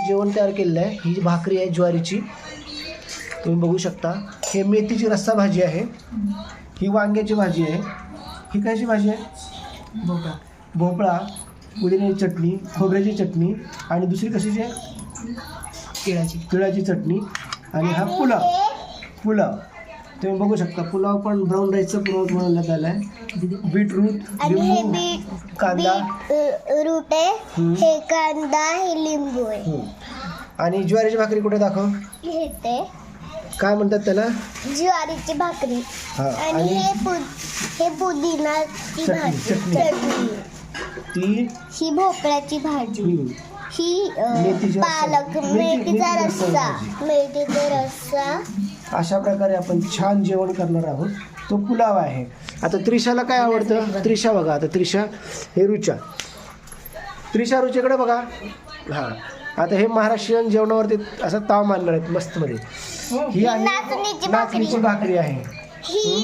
जेवण तयार केलेलं आहे. ही भाकरी आहे ज्वारीची, तुम्ही बघू शकता. हे मेथीची रस्सा भाजी आहे. ही वांग्याची भाजी आहे. ही कशाची भाजी आहे? भोपळा, पुदिन्याची चटणी, खोबऱ्याची चटणी आणि दुसरी कशाची आहे? तिळाची चटणी. आणि हा पुलाव तुम्ही बघू शकता. पुलाव पण ब्राऊन राईसचा पुलाव बनवण्यात आला आहे. बीटरूट, लिंबू, कांदा, रूट आहे, हे कांदा, हे लिंबू आहे. आणि ज्वारीची भाकरी कुठे दाखव? हे काय म्हणतात त्याला? ज्वारीची भाकरी. हा, आणि हे पुदिनाची चटणी. ती ही भोपळ्याची भाजी. ही मेथीची पालक, मेथीचा रस्सा. अशा प्रकारे आपण छान जेवण करणार आहोत. तो पुलाव आहे. आता त्रिशाला काय आवडतं? त्रिशा बघा. आता त्रिशा, हे रुच्याकडे बघा. हां, आता हे महाराष्ट्रीयन जेवणावरती असा ताव मानणार आहेत मस्तमध्ये. ही आहे नाचणीची भाकरी आहे. ही